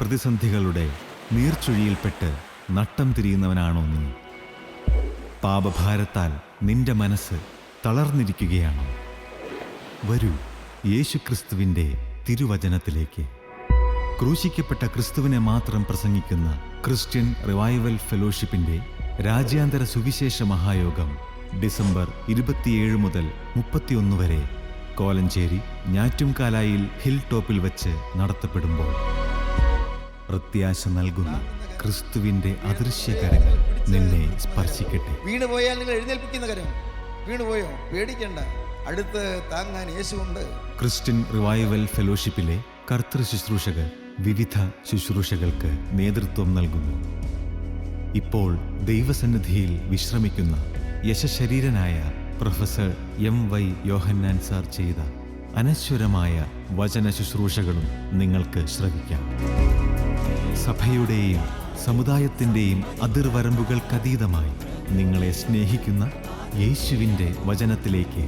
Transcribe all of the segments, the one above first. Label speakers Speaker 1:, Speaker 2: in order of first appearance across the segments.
Speaker 1: പ്രതിസന്ധികളുടെ നീർച്ചുഴിയിൽപ്പെട്ട് നട്ടം തിരിയുന്നവനാണോ നീ? പാപഭാരത്താൽ നിന്റെ മനസ്സ് തളർന്നിരിക്കുകയാണോ? വരൂ, യേശുക്രിസ്തുവിൻ്റെ തിരുവചനത്തിലേക്ക്. ക്രൂശിക്കപ്പെട്ട ക്രിസ്തുവിനെ മാത്രം പ്രസംഗിക്കുന്ന ക്രിസ്ത്യൻ റിവൈവൽ ഫെലോഷിപ്പിൻ്റെ രാജ്യാന്തര സുവിശേഷ മഹായോഗം ഡിസംബർ 27 മുതൽ 31 വരെ കോലഞ്ചേരി ഞാറ്റുംകാലായിൽ ഹിൽ ടോപ്പിൽ വെച്ച് നടത്തപ്പെടുമ്പോൾ പ്രത്യാശ നൽകുന്ന ക്രിസ്തുവിൻ്റെ അദൃശ്യകരങ്ങൾ നിന്നെ സ്പർശിക്കട്ടെ.
Speaker 2: വീണുപോയാൽ നിങ്ങൾ എഴുന്നേൽപ്പിക്കുന്ന കരം. വീണുപോയോ? പേടിക്കണ്ട, അടുത്ത് താങ്ങാൻ യേശുവുണ്ട്.
Speaker 1: ക്രിസ്ത്യൻ റിവൈവൽ ഫെലോഷിപ്പിലെ കർത്തൃ ശുശ്രൂഷകർ വിവിധ ശുശ്രൂഷകൾക്ക് നേതൃത്വം നൽകുന്നു. ഇപ്പോൾ ദൈവസന്നിധിയിൽ വിശ്രമിക്കുന്ന യശശരീരനായ പ്രൊഫസർ MY യോഹന്നാൻ സാർ ചെയ്ത അനശ്വരമായ വചന ശുശ്രൂഷകളും നിങ്ങൾക്ക് ശ്രവിക്കാം. സഭയുടെയും സമുദായത്തിൻ്റെയും അതിർവരമ്പുകൾക്കതീതമായി നിങ്ങളെ സ്നേഹിക്കുന്ന യേശുവിൻ്റെ വചനത്തിലേക്ക്,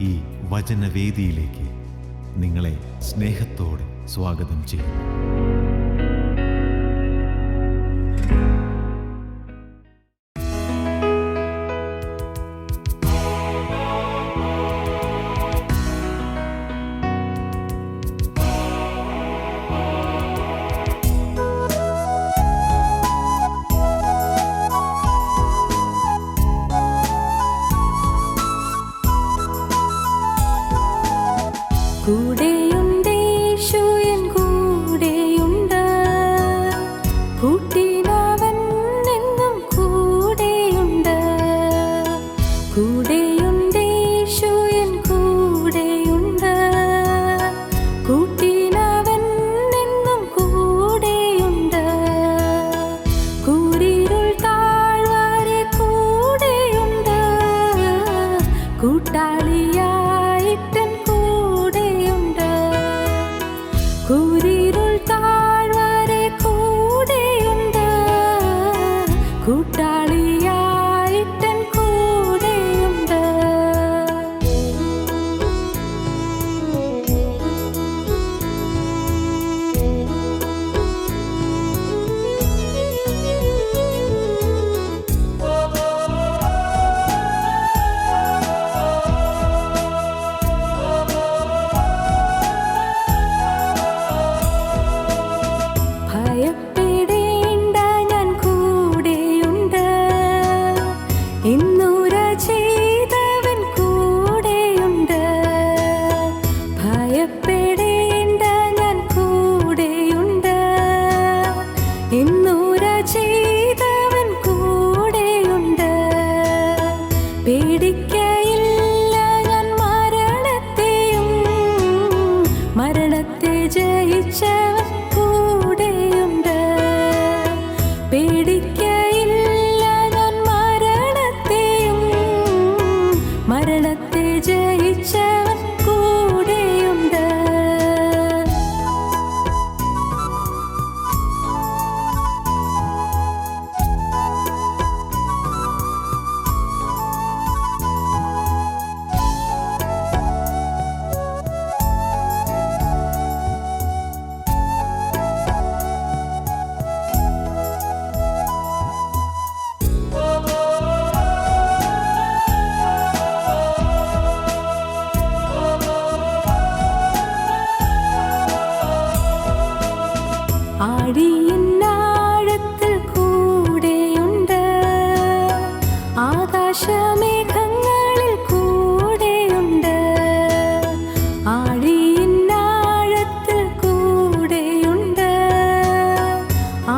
Speaker 1: ഈ വചനവേദിയിലേക്ക് നിങ്ങളെ സ്നേഹത്തോടെ സ്വാഗതം ചെയ്യുന്നു.
Speaker 3: കൂടെയുണ്ട് യേശു എൻ കൂടെയുണ്ട്, കൂട്ടിനവൻ എന്നും കൂടെയുണ്ട്. കൂടെയുണ്ട് യേശു എൻ കൂടെയുണ്ട്, കൂട്ടിനവൻ എന്നും കൂടെയുണ്ട്. കൂരിരുൾ താഴ്വരെ കൂടെയുണ്ട്, കൂട്ടാളിയായിട്ടൻ കൂരിരുൾ താഴ്വരെ കൂടെയുണ്ട്, കൂട്ടാളിയായിട്ടൻ കൂടെയുണ്ട്. ഭയപ്പെടേണ്ട, ഞാൻ കൂടെയുണ്ട്, ഇന്നുര ചെയ്തവൻ കൂടെയുണ്ട്. ഭയപ്പെടേണ്ട, ഞാൻ കൂടെയുണ്ട്, ഇന്നുര ചെയ്തവൻ കൂടെയുണ്ട്. പേടിക്കയില്ല ഞാൻ മരണത്തെയും, മരണത്തെ ജയിച്ചവൻ കൂടെയുണ്ട്. പേടിക്കയില്ല ഞാൻ മരണത്തെയും, മരണത്തെ ജയിച്ചവൻ കൂടെയുണ്ട്. ആഴിയിന്നാഴത്തിൽ കൂടെയുണ്ട്, ആകാശമേഘങ്ങളിൽ കൂടെയുണ്ട്. ആഴിയിന്നാഴത്തിൽ കൂടെയുണ്ട്,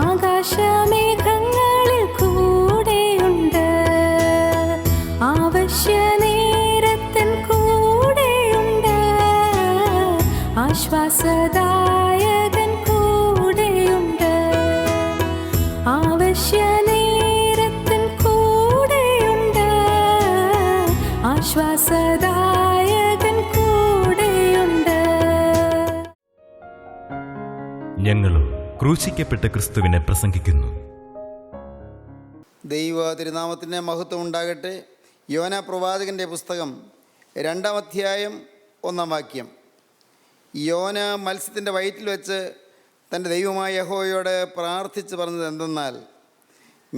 Speaker 3: ആകാശമേഘങ്ങളിൽ കൂടെയുണ്ട്. ആവശ്യനേരത്തിൻ കൂടെയുണ്ട്, ആശ്വാസദായകൻ കൂടെയുണ്ട്. ആവശ്യനേരത്തിൻ കൂടെയുണ്ട്, ആശ്വാസദായകൻ കൂടെയുണ്ട്.
Speaker 4: ഞങ്ങളും ക്രൂശിക്കപ്പെട്ട ക്രിസ്തുവിനെ പ്രസംഗിക്കുന്നു.
Speaker 2: ദൈവ തിരുനാമത്തിന് മഹത്വം ഉണ്ടാകട്ടെ. യോന പ്രവാചകൻ്റെ പുസ്തകം 2-ാം അധ്യായം 1-ാം വാക്യം. യോന മത്സ്യത്തിൻ്റെ വയറ്റിൽ വെച്ച് തൻ്റെ ദൈവമായ യഹോവയോട് പ്രാർത്ഥിച്ച് പറഞ്ഞത് എന്തെന്നാൽ,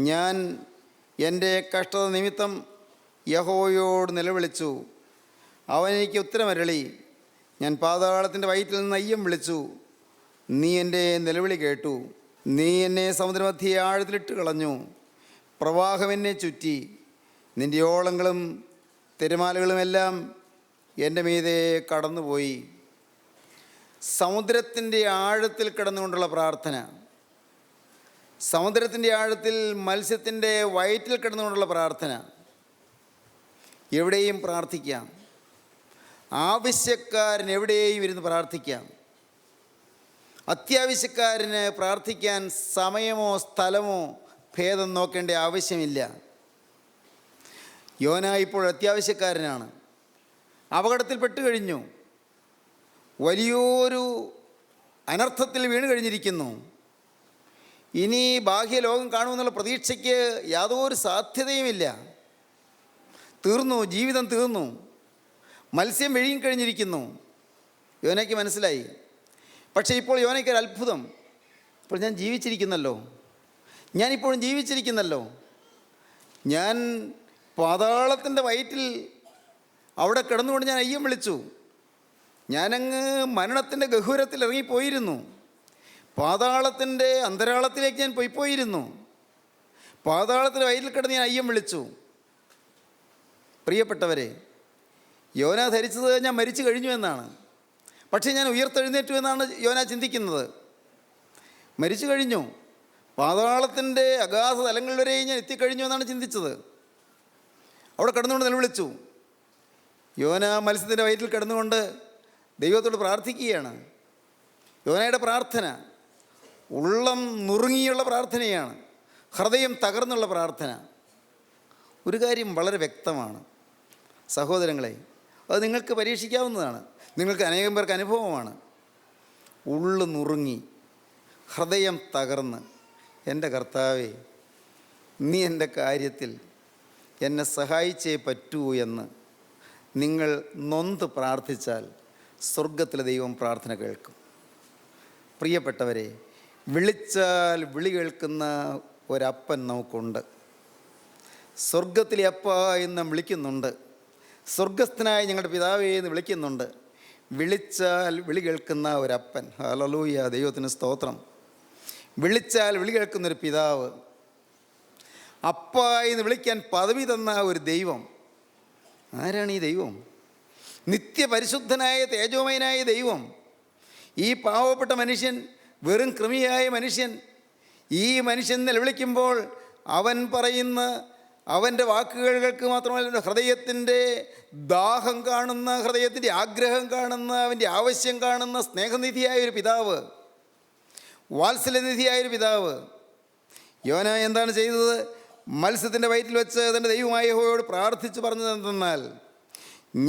Speaker 2: ഞാൻ എൻ്റെ കഷ്ടത നിമിത്തം യഹോവയോട് നിലവിളിച്ചു, അവൻ എനിക്ക് ഉത്തരമരളി. ഞാൻ പാതാളത്തിൻ്റെ വയറ്റിൽ നിന്ന് അയ്യം വിളിച്ചു, നീ എൻ്റെ നിലവിളി കേട്ടു. നീ എന്നെ സമുദ്രമധ്യേ ആഴത്തിലിട്ട് കളഞ്ഞു, പ്രവാഹം എന്നെ ചുറ്റി. നിൻ്റെ ഓളങ്ങളും തിരമാലകളുമെല്ലാം എൻ്റെ മീതെ കടന്നുപോയി. സമുദ്രത്തിൻ്റെ ആഴത്തിൽ കിടന്നുകൊണ്ടുള്ള പ്രാർത്ഥന, സമുദ്രത്തിൻ്റെ ആഴത്തിൽ മത്സ്യത്തിൻ്റെ വയറ്റിൽ കിടന്നുകൊണ്ടുള്ള പ്രാർത്ഥന. എവിടെയും പ്രാർത്ഥിക്കാം. ആവശ്യക്കാരൻ എവിടെയും ഇരുന്ന് പ്രാർത്ഥിക്കാം. അത്യാവശ്യക്കാരന് പ്രാർത്ഥിക്കാൻ സമയമോ സ്ഥലമോ ഭേദം നോക്കേണ്ട ആവശ്യമില്ല. യോന ഇപ്പോൾ അത്യാവശ്യക്കാരനാണ്. അപകടത്തിൽപ്പെട്ട് കഴിഞ്ഞു. വലിയൊരു അനർത്ഥത്തിൽ വീണ് കഴിഞ്ഞിരിക്കുന്നു. ഇനി ബാഹ്യലോകം കാണുമെന്നുള്ള പ്രതീക്ഷയ്ക്ക് യാതൊരു സാധ്യതയുമില്ല. തീർന്നു, ജീവിതം തീർന്നു. മത്സ്യം വിഴുങ്ങിക്കഴിഞ്ഞിരിക്കുന്നു. യോനയ്ക്ക് മനസ്സിലായി. പക്ഷേ ഇപ്പോൾ യോനയ്ക്കൊരു അത്ഭുതം. ഇപ്പോൾ ഞാൻ ജീവിച്ചിരിക്കുന്നല്ലോ, ഞാനിപ്പോഴും ജീവിച്ചിരിക്കുന്നല്ലോ. ഞാൻ പാതാളത്തിൻ്റെ വയറ്റിൽ അവിടെ കിടന്നുകൊണ്ട് ഞാൻ അയ്യം വിളിച്ചു. ഞാനങ്ങ് മരണത്തിൻ്റെ ഗഹ്വരത്തിൽ ഇറങ്ങിപ്പോയിരുന്നു. പാതാളത്തിൻ്റെ അന്തരാളത്തിലേക്ക് ഞാൻ പോയിപ്പോയിരുന്നു. പാതാളത്തിൻ്റെ വയറ്റിൽ കിടന്ന് ഞാൻ അയ്യം വിളിച്ചു. പ്രിയപ്പെട്ടവരെ, യോന ധരിച്ചത് ഞാൻ മരിച്ചു കഴിഞ്ഞു എന്നാണ്. പക്ഷേ ഞാൻ ഉയർത്തെഴുന്നേറ്റു എന്നാണ് യോന ചിന്തിക്കുന്നത്. മരിച്ചു കഴിഞ്ഞു, പാതാളത്തിൻ്റെ അഗാധ തലങ്ങൾ വരെയും ഞാൻ എത്തിക്കഴിഞ്ഞു എന്നാണ് ചിന്തിച്ചത്. അവിടെ കിടന്നുകൊണ്ട് നിലവിളിച്ചു. യോന മത്സ്യത്തിൻ്റെ വയറ്റിൽ കിടന്നുകൊണ്ട് ദൈവത്തോട് പ്രാർത്ഥിക്കുകയാണ്. യോനയുടെ പ്രാർത്ഥന ഉള്ളം നുറുങ്ങിയുള്ള പ്രാർത്ഥനയാണ്, ഹൃദയം തകർന്നുള്ള പ്രാർത്ഥന. ഒരു കാര്യം വളരെ വ്യക്തമാണ് സഹോദരങ്ങളെ, അത് നിങ്ങൾക്ക് പരീക്ഷിക്കാവുന്നതാണ്. നിങ്ങൾക്ക് അനേകം പേർക്ക് അനുഭവമാണ്. ഉള്ളു നുറുങ്ങി, ഹൃദയം തകർന്ന്, എൻ്റെ കർത്താവേ, നീ എൻ്റെ കാര്യത്തിൽ എന്നെ സഹായിച്ചേ പറ്റൂ എന്ന് നിങ്ങൾ നൊന്ത് പ്രാർത്ഥിച്ചാൽ സ്വർഗത്തിലെ ദൈവം പ്രാർത്ഥന കേൾക്കും. പ്രിയപ്പെട്ടവരെ, വിളിച്ചാൽ വിളി കേൾക്കുന്ന ഒരപ്പൻ നമുക്കുണ്ട്. സ്വർഗത്തിലെ അപ്പ എന്ന് വിളിക്കുന്നുണ്ട്. സ്വർഗസ്ഥനായ ഞങ്ങളുടെ പിതാവേ എന്ന് വിളിക്കുന്നുണ്ട്. വിളിച്ചാൽ വിളി കേൾക്കുന്ന ഒരപ്പൻ. ഹല്ലേലൂയ, ദൈവത്തിന് സ്തോത്രം. വിളിച്ചാൽ വിളി കേൾക്കുന്നൊരു പിതാവ്, അപ്പ എന്ന് വിളിക്കാൻ പദവി തന്ന ഒരു ദൈവം. ആരാണ് ഈ ദൈവം? നിത്യപരിശുദ്ധനായ തേജോമയനായ ദൈവം. ഈ പാവപ്പെട്ട മനുഷ്യൻ, വെറും കൃമിയായ മനുഷ്യൻ, ഈ മനുഷ്യൻ നിലവിളിക്കുമ്പോൾ അവൻ പറയുന്ന അവൻ്റെ വാക്കുകൾക്ക് മാത്രമല്ല, ഹൃദയത്തിൻ്റെ ദാഹം കാണുന്ന, ഹൃദയത്തിൻ്റെ ആഗ്രഹം കാണുന്ന, അവൻ്റെ ആവശ്യം കാണുന്ന സ്നേഹനിധിയായൊരു പിതാവ്, വാത്സല്യനിധിയായൊരു പിതാവ്. യോന എന്താണ് ചെയ്തത്? മത്സ്യത്തിൻ്റെ വയറ്റിൽ വെച്ച് തൻ്റെ ദൈവമായ യഹോവയോട് പ്രാർത്ഥിച്ച് പറഞ്ഞത് എന്തെന്നാൽ,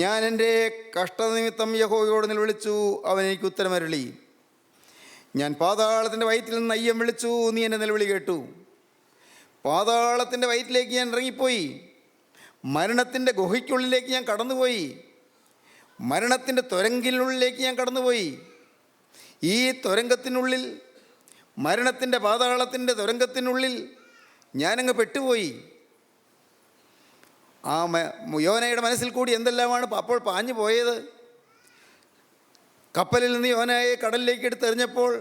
Speaker 2: ഞാൻ എൻ്റെ കഷ്ടനിമിത്തം യഹോവയോട് നിലവിളിച്ചു, അവൻ എനിക്ക് ഉത്തരമരുളി. ഞാൻ പാതാളത്തിൻ്റെ വയറ്റിൽ നിന്ന് അയ്യം വിളിച്ചു, നീ എൻ്റെ നിലവിളി കേട്ടു. പാതാളത്തിൻ്റെ വയറ്റിലേക്ക് ഞാൻ ഇറങ്ങിപ്പോയി. മരണത്തിൻ്റെ ഗുഹയ്ക്കുള്ളിലേക്ക് ഞാൻ കടന്നുപോയി. മരണത്തിൻ്റെ തുരങ്കിനുള്ളിലേക്ക് ഞാൻ കടന്നുപോയി. ഈ തുരങ്കത്തിനുള്ളിൽ, മരണത്തിൻ്റെ പാതാളത്തിൻ്റെ തുരങ്കത്തിനുള്ളിൽ ഞാനങ്ങ് പെട്ടുപോയി. ആ യോനയുടെ മനസ്സിൽ കൂടി എന്തെല്ലാമാണ് അപ്പോൾ പാഞ്ഞു പോയത്. കപ്പലിൽ നിന്ന് യോനയെ കടലിലേക്ക് എടുത്തെറിഞ്ഞപ്പോൾ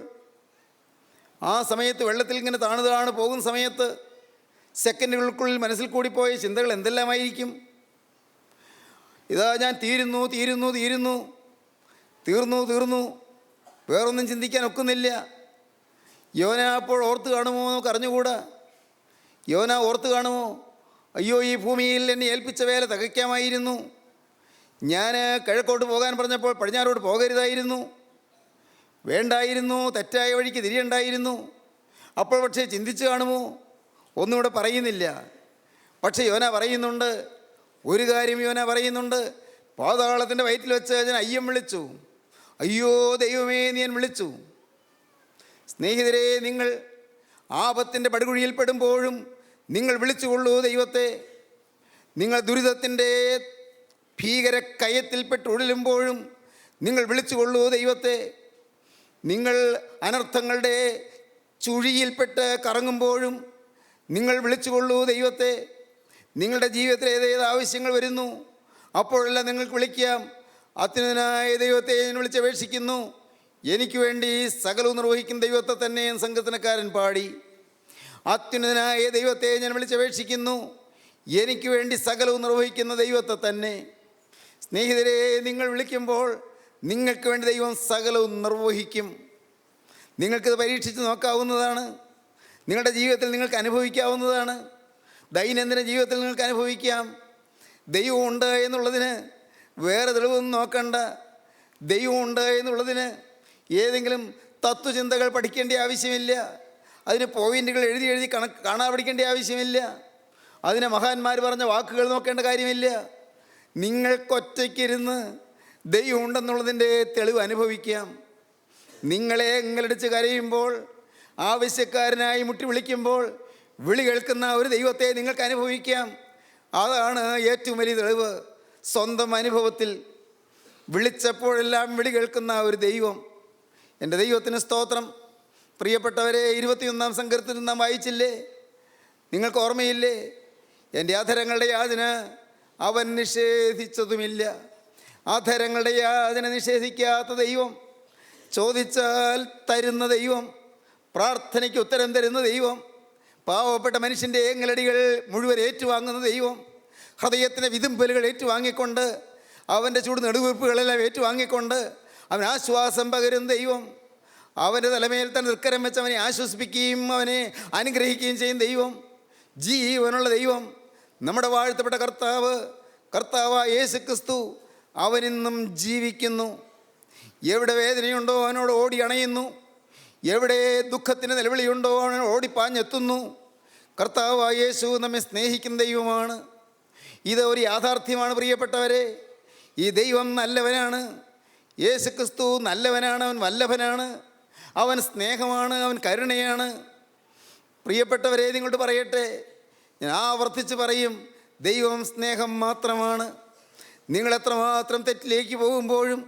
Speaker 2: ആ സമയത്ത് വെള്ളത്തിൽ ഇങ്ങനെ താണു പോകുന്ന സമയത്ത് സെക്കൻഡുകൾക്കുള്ളിൽ മനസ്സിൽ കൂടി പോയ ചിന്തകൾ എന്തെല്ലാമായിരിക്കും? ഇതാ ഞാൻ തീരുന്നു, വേറൊന്നും ചിന്തിക്കാൻ ഒക്കുന്നില്ല. യോന അപ്പോൾ ഓർത്ത് കാണുമോ നമുക്ക് അറിഞ്ഞുകൂടാ. യോന ഓർത്ത് കാണുമോ, അയ്യോ, ഈ ഭൂമിയിൽ എന്നെ ഏൽപ്പിച്ച വേല തികയ്ക്കാമായിരുന്നു. ഞാൻ കിഴക്കോട്ട് പോകാൻ പറഞ്ഞപ്പോൾ പടിഞ്ഞാറോട്ട് പോകരുതായിരുന്നു, വേണ്ടായിരുന്നു, തെറ്റായ വഴിക്ക് തിരിയണ്ടായിരുന്നു. അപ്പോൾ പക്ഷേ ചിന്തിച്ച് കാണുമോ? ഒന്നും ഇവിടെ പറയുന്നില്ല. പക്ഷേ യോന പറയുന്നുണ്ട്, ഒരു കാര്യം യോന പറയുന്നുണ്ട്. പാതാളത്തിൻ്റെ വയറ്റിൽ വെച്ച് ഞാൻ അയ്യം വിളിച്ചു, അയ്യോ ദൈവമേ നീ ഞാൻ വിളിച്ചു. സ്നേഹിതരെ, നിങ്ങൾ ആപത്തിൻ്റെ പടുകുഴിയിൽ പെടുമ്പോഴും നിങ്ങൾ വിളിച്ചുകൊള്ളൂ ദൈവത്തെ. നിങ്ങൾ ദുരിതത്തിൻ്റെ ഭീകര കയത്തിൽപ്പെട്ട് ഉഴലുമ്പോഴും നിങ്ങൾ വിളിച്ചുകൊള്ളൂ ദൈവത്തെ. നിങ്ങൾ അനർത്ഥങ്ങളുടെ ചുഴിയിൽപ്പെട്ട് കറങ്ങുമ്പോഴും നിങ്ങൾ വിളിച്ചുകൊള്ളൂ ദൈവത്തെ. നിങ്ങളുടെ ജീവിതത്തിൽ ഏതേത് ആവശ്യങ്ങൾ വരുന്നു അപ്പോഴെല്ലാം നിങ്ങൾക്ക് വിളിക്കാം. അത്യുന്നതനായ ദൈവത്തെ ഞാൻ വിളിച്ചപേക്ഷിക്കുന്നു, എനിക്ക് വേണ്ടി സകലവും നിർവഹിക്കുന്ന ദൈവത്തെ തന്നെ സങ്കീർത്തനക്കാരൻ പാടി. അത്യുന്നതനായ ദൈവത്തെ ഞാൻ വിളിച്ചപേക്ഷിക്കുന്നു, എനിക്ക് വേണ്ടി സകലവും നിർവഹിക്കുന്ന ദൈവത്തെ തന്നെ. സ്നേഹിതരെ, നിങ്ങൾ വിളിക്കുമ്പോൾ നിങ്ങൾക്ക് വേണ്ടി ദൈവം സകലവും നിർവഹിക്കും. നിങ്ങൾക്കിത് പരീക്ഷിച്ച് നോക്കാവുന്നതാണ്. നിങ്ങളുടെ ജീവിതത്തിൽ നിങ്ങൾക്ക് അനുഭവിക്കാവുന്നതാണ്. ദൈനംദിന ജീവിതത്തിൽ നിങ്ങൾക്ക് അനുഭവിക്കാം. ദൈവമുണ്ട് എന്നുള്ളതിന് വേറെ തെളിവൊന്നും നോക്കണ്ട. ദൈവമുണ്ട് എന്നുള്ളതിന് ഏതെങ്കിലും തത്വചിന്തകൾ പഠിക്കേണ്ട ആവശ്യമില്ല. അതിന് പോയിൻ്റുകൾ എഴുതി എഴുതി കാണാൻ പഠിക്കേണ്ട ആവശ്യമില്ല. അതിന് മഹാന്മാർ പറഞ്ഞ വാക്കുകൾ നോക്കേണ്ട കാര്യമില്ല. നിങ്ങൾക്കൊറ്റയ്ക്കിരുന്ന് ദൈവം ഉണ്ടെന്നുള്ളതിൻ്റെ തെളിവ് അനുഭവിക്കാം. നിങ്ങളെ എങ്ങലടിച്ച് കരയുമ്പോൾ, ആവശ്യക്കാരനായി മുട്ടി വിളിക്കുമ്പോൾ വിളി കേൾക്കുന്ന ഒരു ദൈവത്തെ നിങ്ങൾക്ക് അനുഭവിക്കാം. അതാണ് ഏറ്റവും വലിയ തെളിവ്. സ്വന്തം അനുഭവത്തിൽ വിളിച്ചപ്പോഴെല്ലാം വിളി കേൾക്കുന്ന ഒരു ദൈവം. എൻ്റെ ദൈവത്തിന് സ്തോത്രം. പ്രിയപ്പെട്ടവരെ, 21-ാം സങ്കീർത്തനത്തിൽ നാം വായിച്ചില്ലേ? നിങ്ങൾക്ക് ഓർമ്മയില്ലേ? എൻ്റെ അധരങ്ങളുടെ യാചന അവൻ നിഷേധിച്ചതുമില്ല. അധരങ്ങളുടെ യാചന നിഷേധിക്കാത്ത ദൈവം, ചോദിച്ചാൽ തരുന്ന ദൈവം, പ്രാർത്ഥനയ്ക്ക് ഉത്തരം തരുന്ന ദൈവം, പാവപ്പെട്ട മനുഷ്യൻ്റെ ഏങ്ങലടികൾ മുഴുവൻ ഏറ്റുവാങ്ങുന്ന ദൈവം, ഹൃദയത്തിൻ്റെ വിതുമ്പലുകൾ ഏറ്റുവാങ്ങിക്കൊണ്ട്, അവൻ്റെ ചൂട് നെടുവീർപ്പുകളെല്ലാം ഏറ്റുവാങ്ങിക്കൊണ്ട് അവൻ ആശ്വാസം പകരുന്ന ദൈവം, അവൻ്റെ തലമേൽ തന്നെ തൃക്കരം വെച്ച് അവനെ ആശ്വസിപ്പിക്കുകയും അവനെ അനുഗ്രഹിക്കുകയും ചെയ്യും ദൈവം, ജീവനുള്ള ദൈവം, നമ്മുടെ വാഴ്ത്തപ്പെട്ട കർത്താവായ യേശു ക്രിസ്തു, അവനിന്നും ജീവിക്കുന്നു. എവിടെ വേദനയുണ്ടോ അവനോട് ഓടി അണയുന്നു. എവിടെ ദുഃഖത്തിന് നിലവിളിയുണ്ടോ അവൻ ഓടിപ്പാഞ്ഞെത്തുന്നു. കർത്താവായ യേശു നമ്മെ സ്നേഹിക്കുന്ന ദൈവമാണ്. ഇത് ഒരു യാഥാർത്ഥ്യമാണ് പ്രിയപ്പെട്ടവരെ. ഈ ദൈവം നല്ലവനാണ്. യേശു ക്രിസ്തു നല്ലവനാണ്. അവൻ വല്ലഭനാണ്. അവൻ സ്നേഹമാണ്. അവൻ കരുണയാണ്. പ്രിയപ്പെട്ടവരെ, നിങ്ങളോട് പറയട്ടെ, ഞാൻ ആവർത്തിച്ച് പറയും, ദൈവം സ്നേഹം മാത്രമാണ്. നിങ്ങളെത്രമാത്രം തെറ്റിലേക്ക് പോകുമ്പോഴും,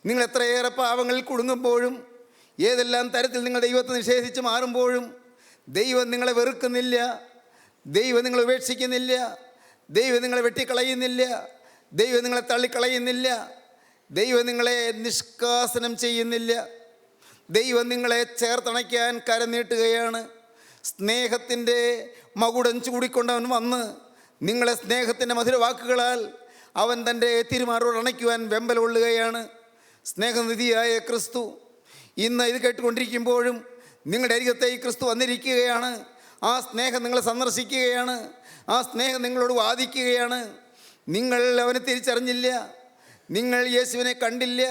Speaker 2: നിങ്ങൾ എത്രയേറെ പാവങ്ങളിൽ കുടുങ്ങുമ്പോഴും, ഏതെല്ലാം തരത്തിൽ നിങ്ങൾ ദൈവത്തെ നിഷേധിച്ച് മാറുമ്പോഴും ദൈവം നിങ്ങളെ വെറുക്കുന്നില്ല. ദൈവം നിങ്ങളെ ഉപേക്ഷിക്കുന്നില്ല. ദൈവം നിങ്ങളെ വെട്ടിക്കളയുന്നില്ല. ദൈവം നിങ്ങളെ തള്ളിക്കളയുന്നില്ല. ദൈവം നിങ്ങളെ നിഷ്കാസനം ചെയ്യുന്നില്ല. ദൈവം നിങ്ങളെ ചേർത്തണയ്ക്കാൻ കരം നീട്ടുകയാണ്. സ്നേഹത്തിൻ്റെ മകുടം ചൂടിക്കൊണ്ടവൻ വന്ന് നിങ്ങളെ സ്നേഹത്തിൻ്റെ മധുരവാക്കുകളാൽ അവൻ തൻ്റെ തിരുമാറോട് അണയ്ക്കുവാൻ വെമ്പൽ കൊള്ളുകയാണ്. സ്നേഹനിധിയായ ക്രിസ്തു ഇന്ന് ഇത് കേട്ടുകൊണ്ടിരിക്കുമ്പോഴും നിങ്ങളുടെ അരികത്തേക്ക് ക്രിസ്തു വന്നിരിക്കുകയാണ്. ആ സ്നേഹം നിങ്ങളെ സന്ദർശിക്കുകയാണ്. ആ സ്നേഹം നിങ്ങളോട് വാദിക്കുകയാണ്. നിങ്ങൾ അവനെ തിരിച്ചറിഞ്ഞില്ല. നിങ്ങൾ യേശുവിനെ കണ്ടില്ല.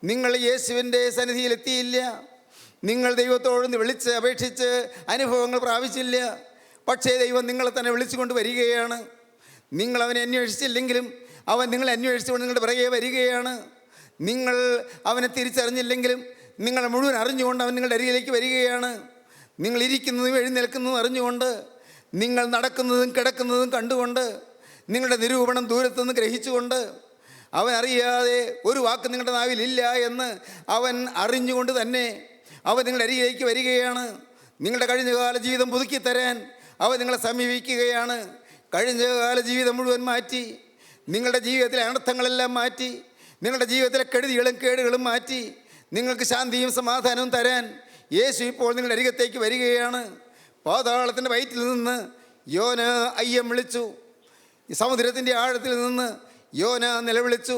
Speaker 2: നിങ്ങൾ യേശുവിൻ്റെ സന്നിധിയിലെത്തിയില്ല. നിങ്ങൾ ദൈവത്തോട് വിളിച്ച് അപേക്ഷിച്ച് അനുഭവങ്ങൾ പ്രാപിച്ചില്ല. പക്ഷേ ദൈവം നിങ്ങളെ തന്നെ വിളിച്ചുകൊണ്ട് വരികയാണ്. നിങ്ങൾ അവനെ അന്വേഷിച്ചില്ലെങ്കിലും അവൻ നിങ്ങളെ അന്വേഷിച്ചുകൊണ്ട് നിങ്ങളുടെ പിറകെ വരികയാണ്. നിങ്ങൾ അവനെ തിരിച്ചറിഞ്ഞില്ലെങ്കിലും നിങ്ങളെ മുഴുവൻ അറിഞ്ഞുകൊണ്ട് അവൻ നിങ്ങളുടെ അരികിലേക്ക് വരികയാണ്. നിങ്ങൾ ഇരിക്കുന്നതും എഴുന്നേൽക്കുന്നതും അറിഞ്ഞുകൊണ്ട്, നിങ്ങൾ നടക്കുന്നതും കിടക്കുന്നതും കണ്ടുകൊണ്ട്, നിങ്ങളുടെ നിരൂപണം ദൂരത്തുനിന്ന് ഗ്രഹിച്ചുകൊണ്ട്, അവൻ അറിയാതെ ഒരു വാക്ക് നിങ്ങളുടെ നാവിലില്ല എന്ന് അവൻ അറിഞ്ഞുകൊണ്ട് തന്നെ അവൻ നിങ്ങളുടെ അരികിലേക്ക് വരികയാണ്. നിങ്ങളുടെ കഴിഞ്ഞകാല ജീവിതം പുതുക്കിത്തരാൻ അവൻ നിങ്ങളെ സമീപിക്കുകയാണ്. കഴിഞ്ഞകാല ജീവിതം മുഴുവൻ മാറ്റി, നിങ്ങളുടെ ജീവിതത്തിലെ അനർത്ഥങ്ങളെല്ലാം മാറ്റി, നിങ്ങളുടെ ജീവിതത്തിലെ കെടുതികളും കേടുകളും മാറ്റി നിങ്ങൾക്ക് ശാന്തിയും സമാധാനവും തരാൻ യേശു ഇപ്പോൾ നിങ്ങളുടെ അരികത്തേക്ക് വരികയാണ്. പാതാളത്തിൻ്റെ വയറ്റിൽ നിന്ന് യോന അയ്യം വിളിച്ചു. സമുദ്രത്തിൻ്റെ ആഴത്തിൽ നിന്ന് യോന നിലവിളിച്ചു.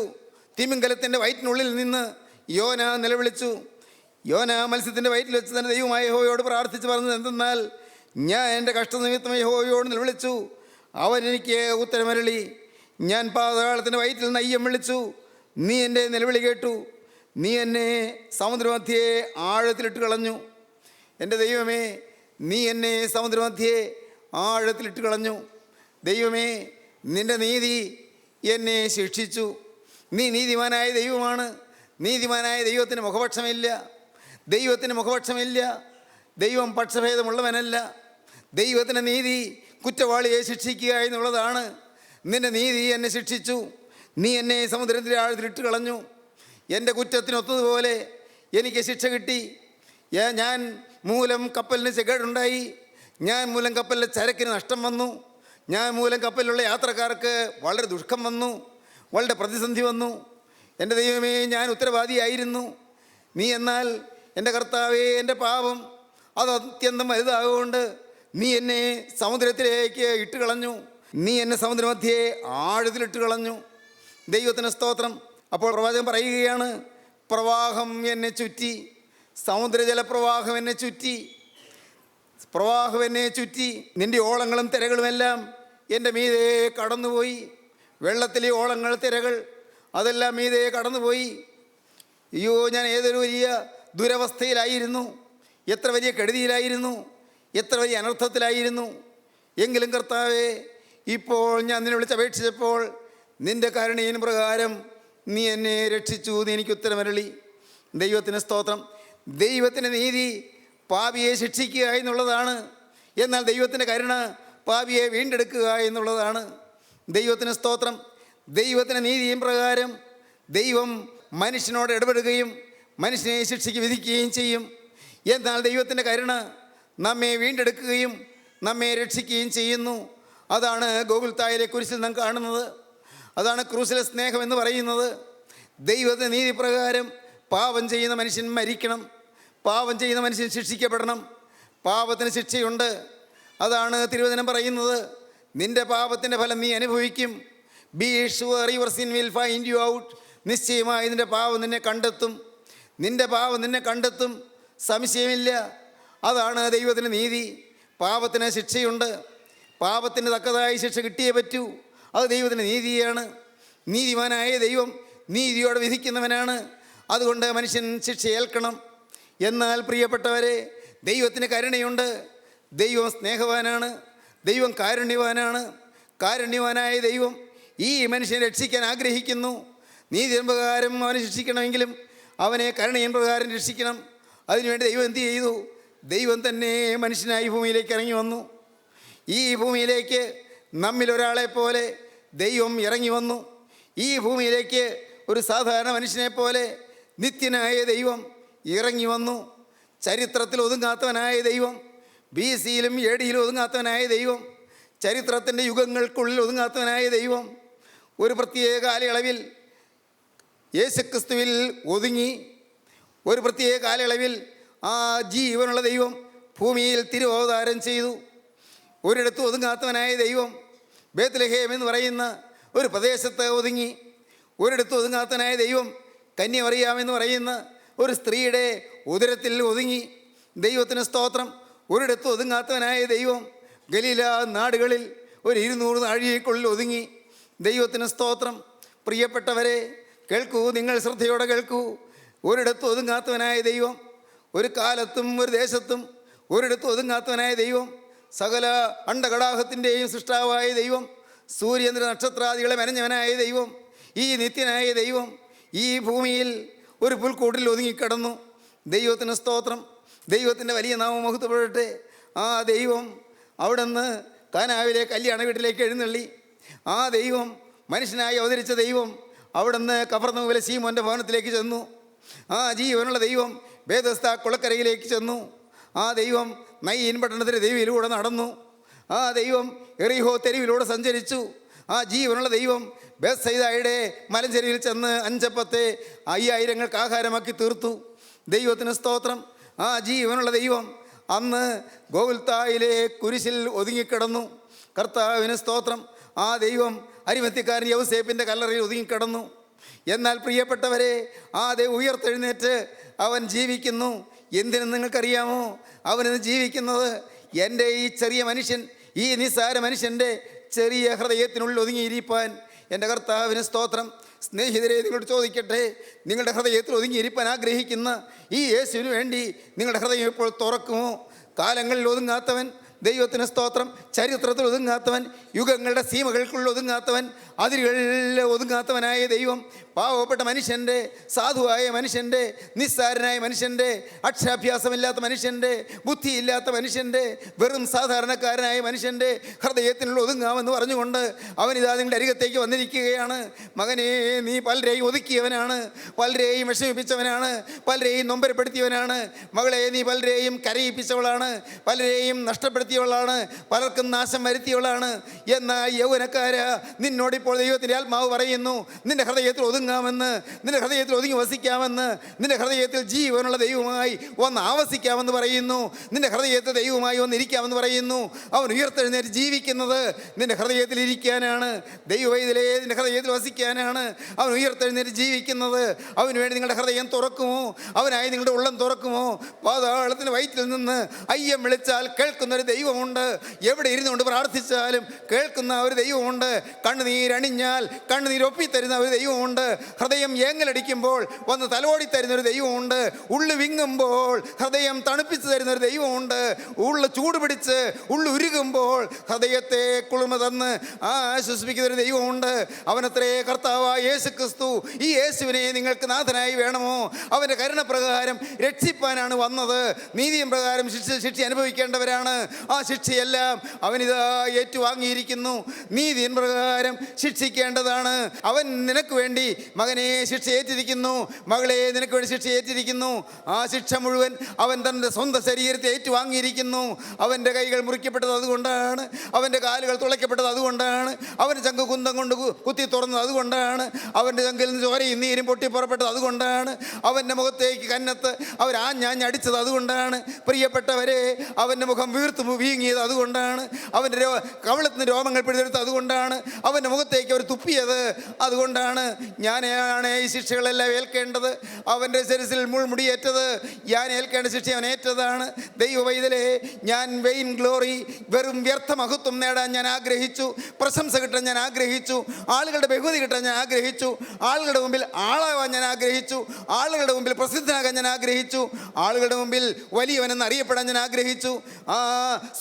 Speaker 2: തിമിംഗലത്തിൻ്റെ വയറ്റിനുള്ളിൽ നിന്ന് യോന നിലവിളിച്ചു. യോന മത്സ്യത്തിൻ്റെ വയറ്റിൽ വെച്ച് തന്നെ ദൈവമായ യഹോവയോട് പ്രാർത്ഥിച്ച് പറഞ്ഞത് എന്തെന്നാൽ, ഞാൻ എൻ്റെ കഷ്ടനിമിത്തം യഹോവയോട് നിലവിളിച്ചു, അവൻ എനിക്ക് ഉത്തരമരുളി. ഞാൻ പാതാളത്തിൻ്റെ വയറ്റിൽ നിന്ന് അയ്യം വിളിച്ചു, നീ എൻ്റെ നിലവിളി കേട്ടു. നീ എന്നെ സമുദ്രമധ്യേ ആഴത്തിലിട്ട് കളഞ്ഞു. എൻ്റെ ദൈവമേ, നീ എന്നെ സമുദ്രമധ്യേ ആഴത്തിലിട്ട് കളഞ്ഞു. ദൈവമേ, നിൻ്റെ നീതി എന്നെ ശിക്ഷിച്ചു. നീ നീതിമാനായ ദൈവമാണ്. നീതിമാനായ ദൈവത്തിന് മുഖപക്ഷമില്ല. ദൈവത്തിന് മുഖപക്ഷമില്ല. ദൈവം പക്ഷഭേദമുള്ളവനല്ല. ദൈവത്തിൻ്റെ നീതി കുറ്റവാളിയെ ശിക്ഷിക്കുക എന്നുള്ളതാണ്. നിൻ്റെ നീതി എന്നെ ശിക്ഷിച്ചു. നീ എന്നെ സമുദ്രത്തിൻ്റെ ആഴത്തിലിട്ട് കളഞ്ഞു. എൻ്റെ കുറ്റത്തിനൊത്തതുപോലെ എനിക്ക് ശിക്ഷ കിട്ടി. ഞാൻ മൂലം കപ്പലിന് കേടുണ്ടായി. ഞാൻ മൂലം കപ്പലിലെ ചരക്കിന് നഷ്ടം വന്നു. ഞാൻ മൂലം കപ്പലിലുള്ള യാത്രക്കാർക്ക് വളരെ ദുഃഖം വന്നു, വളരെ പ്രതിസന്ധി വന്നു. എൻ്റെ ദൈവമേ, ഞാൻ ഉത്തരവാദിയായിരുന്നു. നീ എന്നാൽ എൻ്റെ കർത്താവേ, എൻ്റെ പാപം അത് അത്യന്തം വലുതാകൊണ്ട് നീ എന്നെ സമുദ്രത്തിലേക്ക് ഇട്ട് കളഞ്ഞു. നീ എന്നെ സമുദ്രമധ്യേ ആഴത്തിലിട്ട് കളഞ്ഞു. ദൈവത്തിന് സ്തോത്രം. അപ്പോൾ പ്രവാചകൻ പറയുകയാണ്, പ്രവാഹം എന്നെ ചുറ്റി, സമുദ്രജലപ്രവാഹം എന്നെ ചുറ്റി, പ്രവാഹം എന്നെ ചുറ്റി. നിൻ്റെ ഓളങ്ങളും തിരകളുമെല്ലാം എൻ്റെ മീതെ കടന്നുപോയി. വെള്ളത്തിലെ ഓളങ്ങൾ, തിരകൾ അതെല്ലാം മീതെ കടന്നുപോയി. അയ്യോ, ഞാൻ ഏതൊരു വലിയ ദുരവസ്ഥയിലായിരുന്നു, എത്ര വലിയ കെടുതിയിലായിരുന്നു, എത്ര വലിയ അനർത്ഥത്തിലായിരുന്നു. എങ്കിലും കർത്താവേ, ഇപ്പോൾ ഞാൻ നിന്നെ വിളിച്ചപേക്ഷിച്ചപ്പോൾ നിൻ്റെ കരുണയിൻ പ്രകാരം നീ എന്നെ രക്ഷിച്ചു. നീ എനിക്ക് ഉത്തരമരളി. ദൈവത്തിന് സ്തോത്രം. ദൈവത്തിൻ്റെ നീതി പാപിയെ ശിക്ഷിക്കുക എന്നുള്ളതാണ്. എന്നാൽ ദൈവത്തിൻ്റെ കരുണ പാപിയെ വീണ്ടെടുക്കുക എന്നുള്ളതാണ്. ദൈവത്തിന് സ്തോത്രം. ദൈവത്തിൻ്റെ നീതിയും പ്രകാരം ദൈവം മനുഷ്യനോട് ഇടപെടുകയും മനുഷ്യനെ ശിക്ഷയ്ക്ക് വിധിക്കുകയും ചെയ്യും. എന്നാൽ ദൈവത്തിൻ്റെ കരുണ നമ്മെ വീണ്ടെടുക്കുകയും നമ്മെ രക്ഷിക്കുകയും ചെയ്യുന്നു. അതാണ് ഗോകുൽത്തായിലെ കുരിശിൽ നാം കാണുന്നത്. അതാണ് ക്രൂസിലെ സ്നേഹം എന്ന് പറയുന്നത്. ദൈവത്തിൻ്റെ നീതി പ്രകാരം പാപം ചെയ്യുന്ന മനുഷ്യൻ മരിക്കണം, പാപം ചെയ്യുന്ന മനുഷ്യൻ ശിക്ഷിക്കപ്പെടണം. പാപത്തിന് ശിക്ഷയുണ്ട്. അതാണ് തിരുവചനം പറയുന്നത്, നിൻ്റെ പാപത്തിൻ്റെ ഫലം നീ അനുഭവിക്കും. Be sure your sin will find you out. നിശ്ചയമായി നിൻ്റെ പാപം നിന്നെ കണ്ടെത്തും. നിൻ്റെ പാപം നിന്നെ കണ്ടെത്തും, സംശയമില്ല. അതാണ് ദൈവത്തിൻ്റെ നീതി. പാപത്തിന് ശിക്ഷയുണ്ട്. പാപത്തിന് തക്കതായ ശിക്ഷ കിട്ടിയേ പറ്റൂ. അത് ദൈവത്തിൻ്റെ നീതിയാണ്. നീതിമാനായ ദൈവം നീതിയോടെ വിധിക്കുന്നവനാണ്. അതുകൊണ്ട് മനുഷ്യൻ ശിക്ഷ ഏൽക്കണം. എന്നാൽ പ്രിയപ്പെട്ടവരെ, ദൈവത്തിന് കരുണയുണ്ട്. ദൈവം സ്നേഹവാനാണ്. ദൈവം കാരുണ്യവാനാണ്. കാരുണ്യവാനായ ദൈവം ഈ മനുഷ്യനെ രക്ഷിക്കാൻ ആഗ്രഹിക്കുന്നു. നീതിൻ പ്രകാരം അവനെ ശിക്ഷിക്കണമെങ്കിലും അവനെ കരുണയിൻ പ്രകാരം രക്ഷിക്കണം. അതിനുവേണ്ടി ദൈവം എന്ത് ചെയ്തു? ദൈവം തന്നെ മനുഷ്യനായി ഭൂമിയിലേക്ക് ഇറങ്ങി വന്നു. ഈ ഭൂമിയിലേക്ക് നമ്മിലൊരാളെ പോലെ ദൈവം ഇറങ്ങി വന്നു. ഈ ഭൂമിയിലേക്ക് ഒരു സാധാരണ മനുഷ്യനെ പോലെ നിത്യനായ ദൈവം ഇറങ്ങി വന്നു. ചരിത്രത്തിൽ ഒതുങ്ങാത്തവനായ ദൈവം, BC-യിലും AD-യിലും ഒതുങ്ങാത്തവനായ ദൈവം, ചരിത്രത്തിൻ്റെ യുഗങ്ങൾക്കുള്ളിൽ ഒതുങ്ങാത്തവനായ ദൈവം ഒരു പ്രത്യേക കാലയളവിൽ യേശുക്രിസ്തുവിൽ ഒതുങ്ങി. ഒരു പ്രത്യേക കാലയളവിൽ ആ ജീവനുള്ള ദൈവം ഭൂമിയിൽ തിരുവവതാരം ചെയ്തു. ഒരിടത്തും ഒതുങ്ങാത്തവനായ ദൈവം ബേത്ലഹേം എന്ന് പറയുന്ന ഒരു പ്രദേശത്ത് ഒതുങ്ങി. ഒരിടത്തും ഒതുങ്ങാത്തവനായ ദൈവം കന്യമറിയാമെന്ന് പറയുന്ന ഒരു സ്ത്രീയുടെ ഉദരത്തിൽ ഒതുങ്ങി. ദൈവത്തിന് സ്തോത്രം. ഒരിടത്തും ഒതുങ്ങാത്തവനായ ദൈവം ഗലീല നാടുകളിൽ ഒരു 200 നാഴികയ്ക്കുള്ളിൽ ഒതുങ്ങി. ദൈവത്തിന് സ്തോത്രം. പ്രിയപ്പെട്ടവരെ, കേൾക്കൂ, നിങ്ങൾ ശ്രദ്ധയോടെ കേൾക്കൂ. ഒരിടത്തും ഒതുങ്ങാത്തവനായ ദൈവം, ഒരു കാലത്തും ഒരു ദേശത്തും ഒരിടത്തും ഒതുങ്ങാത്തവനായ ദൈവം, സകല അണ്ടകടാഹത്തിൻ്റെയും സൃഷ്ടാവായ ദൈവം, സൂര്യചന്ദ്ര നക്ഷത്രാദികളെ മെനഞ്ഞവനായ ദൈവം, ഈ നിത്യനായ ദൈവം ഈ ഭൂമിയിൽ ഒരു പുൽക്കൂട്ടിൽ ഒതുങ്ങിക്കിടന്നു. ദൈവത്തിന് സ്തോത്രം. ദൈവത്തിൻ്റെ വലിയ നാമം മഹത്വപ്പെടട്ടെ. ആ ദൈവം അവിടുന്ന് കാനാവിലെ കല്യാണ വീട്ടിലേക്ക് എഴുന്നള്ളി. ആ ദൈവം, മനുഷ്യനായി അവതരിച്ച ദൈവം, അവിടുന്ന് കഫർന്നൂമിലെ ശീമോൻ്റെ ഭവനത്തിലേക്ക് ചെന്നു. ആ ജീവനുള്ള ദൈവം ബേഥസ്ദ കുളക്കരയിലേക്ക് ചെന്നു. ആ ദൈവം നയീൻ പട്ടണത്തിൻ്റെ തെരുവിലൂടെ നടന്നു. ആ ദൈവം എറിഹോ തെരുവിലൂടെ സഞ്ചരിച്ചു. ആ ജീവനുള്ള ദൈവം ബേത്സയിദയുടെ മലഞ്ചെരിയിൽ ചെന്ന് 5 അപ്പത്തെ 5000 ആഹാരമാക്കി തീർത്തു. ദൈവത്തിന് സ്തോത്രം. ആ ജീവനുള്ള ദൈവം അന്ന് ഗോകുൽത്തായിലെ കുരിശിൽ ഒതുങ്ങിക്കിടന്നു. കർത്താവിന് സ്തോത്രം. ആ ദൈവം അരിമത്യക്കാരൻ യൗസേപ്പിൻ്റെ കല്ലറയിൽ ഒതുങ്ങിക്കിടന്നു. എന്നാൽ പ്രിയപ്പെട്ടവരെ, ആ ദൈവം ഉയർത്തെഴുന്നേറ്റ് അവൻ ജീവിക്കുന്നു. എന്തിനെന്ന് നിങ്ങൾക്കറിയാമോ? അവനിന്ന് ജീവിക്കുന്നത് എൻ്റെ ഈ ചെറിയ മനുഷ്യൻ, ഈ നിസ്സാര മനുഷ്യൻ്റെ ചെറിയ ഹൃദയത്തിനുള്ളിൽ ഒതുങ്ങിയിരിക്കാൻ. എൻ്റെ കർത്താവിന് സ്തോത്രം. സ്നേഹിതരെ, നിങ്ങളോട് ചോദിക്കട്ടെ, നിങ്ങളുടെ ഹൃദയത്തിൽ ഒതുങ്ങിയിരിക്കാൻ ആഗ്രഹിക്കുന്ന ഈ യേശുവിന് വേണ്ടി നിങ്ങളുടെ ഹൃദയം ഇപ്പോൾ തുറക്കുമോ? കാലങ്ങളിൽ ഒതുങ്ങാത്തവൻ, ദൈവത്തിന് സ്തോത്രം. ചരിത്രത്തിൽ ഒതുങ്ങാത്തവൻ, യുഗങ്ങളുടെ സീമകൾക്കുള്ള ഒതുങ്ങാത്തവൻ, അതിരുകളിൽ ഒതുങ്ങാത്തവനായ ദൈവം പാവപ്പെട്ട മനുഷ്യൻ്റെ, സാധുവായ മനുഷ്യൻ്റെ, നിസ്സാരനായ മനുഷ്യൻ്റെ, അക്ഷരാഭ്യാസമില്ലാത്ത മനുഷ്യൻ്റെ, ബുദ്ധിയില്ലാത്ത മനുഷ്യൻ്റെ, വെറും സാധാരണക്കാരനായ മനുഷ്യൻ്റെ ഹൃദയത്തിനുള്ള ഒതുങ്ങാമെന്ന് പറഞ്ഞുകൊണ്ട് അവനിതാ നിങ്ങളുടെ അരികത്തേക്ക് വന്നിരിക്കുകയാണ്. മകനെ, നീ പലരെയും ഒതുക്കിയവനാണ്, പലരെയും വിഷമിപ്പിച്ചവനാണ്, പലരെയും നൊമ്പരപ്പെടുത്തിയവനാണ്. മകളെ, നീ പലരെയും കരയിപ്പിച്ചവളാണ്, പലരെയും നഷ്ടപ്പെടുത്തിയവളാണ്, പലർക്കും നാശം വരുത്തിയവളാണ്. എന്നാൽ യൗവനക്കാര, നിന്നോടിപ്പോൾ ദൈവത്തിൻ്റെ ആത്മാവ് പറയുന്നു, നിന്റെ ഹൃദയത്തിൽ ഒതുങ്ങാമെന്ന്, നിന്റെ ഹൃദയത്തിൽ ഒതുങ്ങി വസിക്കാമെന്ന്, നിന്റെ ഹൃദയത്തിൽ ജീവനുള്ള ദൈവമായി വന്ന് ആവസിക്കാമെന്ന് പറയുന്നു, നിന്റെ ഹൃദയത്തിൽ ദൈവമായി വന്നിരിക്കാമെന്ന് പറയുന്നു. അവൻ ഉയർത്തെഴുന്നേറ്റ് ജീവിക്കുന്നത് നിന്റെ ഹൃദയത്തിൽ ഇരിക്കാനാണ്. ദൈവവൈതലേ, നിന്റെ ഹൃദയത്തിൽ വസിക്കാനാണ് അവൻ ഉയർത്തെഴുന്നേറ്റ് ജീവിക്കുന്നത്. അവന് വേണ്ടി നിങ്ങളുടെ ഹൃദയം തുറക്കുമോ? അവനായി നിങ്ങളുടെ ഉള്ളം തുറക്കുമോ? പാതാളത്തിൻ്റെ വയറ്റിൽ നിന്ന് അയ്യം വിളിച്ചാൽ കേൾക്കുന്നൊരു ദൈവമുണ്ട്. എവിടെ ഇരുന്നുകൊണ്ട് പ്രാർത്ഥിച്ചാലും കേൾക്കുന്ന ഒരു ദൈവമുണ്ട്. കണ്ണുനീരണിഞ്ഞാൽ കണ്ണുനീരൊപ്പിത്തരുന്ന ഒരു ദൈവമുണ്ട്. ഹൃദയം ഏങ്ങലടിക്കുമ്പോൾ വന്ന് തലോടി തരുന്നൊരു ദൈവമുണ്ട്. ഉള്ളു വിങ്ങുമ്പോൾ ഹൃദയം തണുപ്പിച്ച് തരുന്നൊരു ദൈവമുണ്ട്. ഉള്ളു ചൂട് പിടിച്ച് ഉള്ളു ഉരുകുമ്പോൾ ഹൃദയത്തെ കുളിർമ തന്ന് ആശ്വസിപ്പിക്കുന്നൊരു ദൈവമുണ്ട്. അവനത്രേ കർത്താവായ യേശു ക്രിസ്തു. ഈ യേശുവിനെ നിങ്ങൾക്ക് നാഥനായി വേണമോ? അവൻ്റെ കരുണപ്രകാരം രക്ഷിപ്പാനാണ് വന്നത്. നീതിയും പ്രകാരം ശിക്ഷ അനുഭവിക്കേണ്ടവരാണ്. ആ ശിക്ഷയെല്ലാം അവനിതാ ഏറ്റുവാങ്ങിയിരിക്കുന്നു. നീതിയും പ്രകാരം ശിക്ഷിക്കേണ്ടതാണ്. അവൻ നിനക്ക് വേണ്ടി മകനെ ശിക്ഷ ഏറ്റിരിക്കുന്നു, മകളെ നിനക്ക് വേണ്ടി ശിക്ഷ ഏറ്റിരിക്കുന്നു. ആ ശിക്ഷ മുഴുവൻ അവൻ തൻ്റെ സ്വന്തം ശരീരത്തെ ഏറ്റുവാങ്ങിയിരിക്കുന്നു. അവൻ്റെ കൈകൾ മുറിക്കപ്പെട്ടത് അതുകൊണ്ടാണ്, അവൻ്റെ കാലുകൾ തുളയ്ക്കപ്പെട്ടത് അതുകൊണ്ടാണ്, അവൻ്റെ ചങ്ക് കുന്തം കൊണ്ട് കുത്തി തുറന്നത് അതുകൊണ്ടാണ്, അവൻ്റെ ചങ്കിൽ നിന്ന് ചോരയും നീരും പൊട്ടി പുറപ്പെട്ടത് അതുകൊണ്ടാണ്, അവൻ്റെ മുഖത്തേക്ക് കന്നത്ത് അവരാഞ്ഞടിച്ചത് അതുകൊണ്ടാണ്. പ്രിയപ്പെട്ടവരെ, അവൻ്റെ മുഖം വീർത്തു വീങ്ങിയത് അതുകൊണ്ടാണ്, അവൻ്റെ കവിളത്തിന് രോമങ്ങൾ പിടിച്ചെടുത്ത് അതുകൊണ്ടാണ്, അവൻ്റെ മുഖത്തേക്ക് അവർ തുപ്പിയത് അതുകൊണ്ടാണ്. ഞാനാണ് ഈ ശിക്ഷകളെല്ലാം ഏൽക്കേണ്ടത്. അവൻ്റെ ശിരസിൽ മുൾമുടിയേറ്റത് ഞാൻ ഏൽക്കേണ്ട ശിക്ഷ അവൻ ഏറ്റതാണ്. ദൈവവൈതലേ, ഞാൻ വെയിൻ ഗ്ലോറി, വെറും വ്യർത്ഥ മഹത്വം നേടാൻ ഞാൻ ആഗ്രഹിച്ചു, പ്രശംസ കിട്ടാൻ ഞാൻ ആഗ്രഹിച്ചു, ആളുകളുടെ ബഹുമതി കിട്ടാൻ ഞാൻ ആഗ്രഹിച്ചു, ആളുകളുടെ മുമ്പിൽ ആളാവാൻ ഞാൻ ആഗ്രഹിച്ചു, ആളുകളുടെ മുമ്പിൽ പ്രസിദ്ധനാകാൻ ഞാൻ ആഗ്രഹിച്ചു, ആളുകളുടെ മുമ്പിൽ വലിയവനെന്ന് അറിയപ്പെടാൻ ഞാൻ ആഗ്രഹിച്ചു. ആ